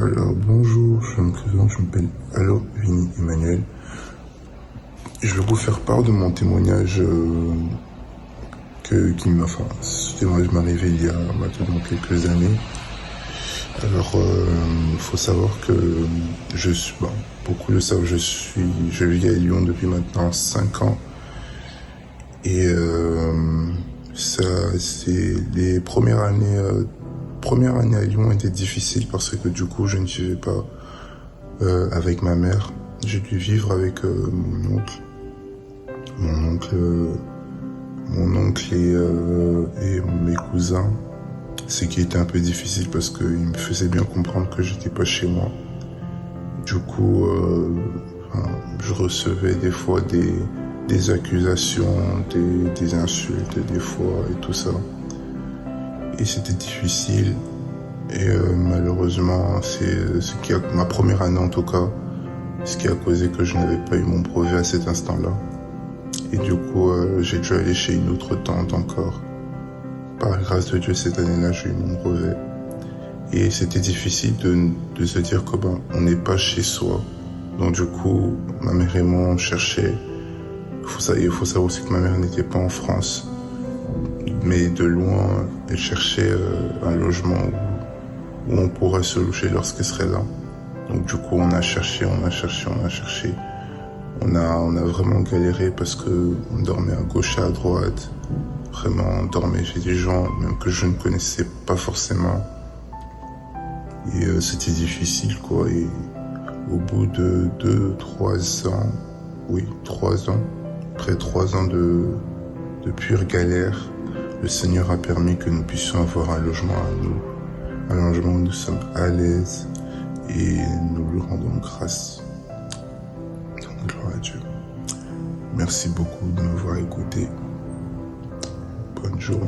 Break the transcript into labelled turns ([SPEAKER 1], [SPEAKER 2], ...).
[SPEAKER 1] Alors bonjour, je me présente, je m'appelle Vinny Emmanuel. Je vais vous faire part de mon témoignage ce témoignage m'est arrivé il y a maintenant quelques années. Alors, il faut savoir que beaucoup le savent, je vis à Lyon depuis maintenant 5 ans. Et les premières années à Lyon étaient difficiles parce que du coup, je ne vivais pas avec ma mère. J'ai dû vivre avec mon oncle et mes cousins. Ce qui était un peu difficile parce qu'ils me faisaient bien comprendre que j'étais pas chez moi. Du coup, je recevais des fois des accusations, des insultes des fois et tout ça. Et c'était difficile. Et malheureusement, ma première année en tout cas, ce qui a causé que je n'avais pas eu mon brevet à cet instant-là. Et du coup, j'ai dû aller chez une autre tante encore. Par grâce de Dieu, cette année-là, j'ai eu mon brevet. Et c'était difficile de se dire que on n'est pas chez soi. Donc du coup, ma mère et moi, on cherchait. Il faut savoir aussi que ma mère n'était pas en France. Mais de loin, elle cherchait un logement où on pourrait se loger lorsqu'elle serait là. Donc du coup, on a cherché. On a vraiment galéré parce que on dormait à gauche et à droite. Vraiment, on dormait chez des gens même que je ne connaissais pas forcément. Et c'était difficile, quoi. Et au bout de 3 ans, après 3 ans de pure galère, le Seigneur a permis que nous puissions avoir un logement à nous. Un logement où nous sommes à l'aise et nous lui rendons grâce. Donc, gloire à Dieu. Merci beaucoup de m'avoir écouté. Bonne journée.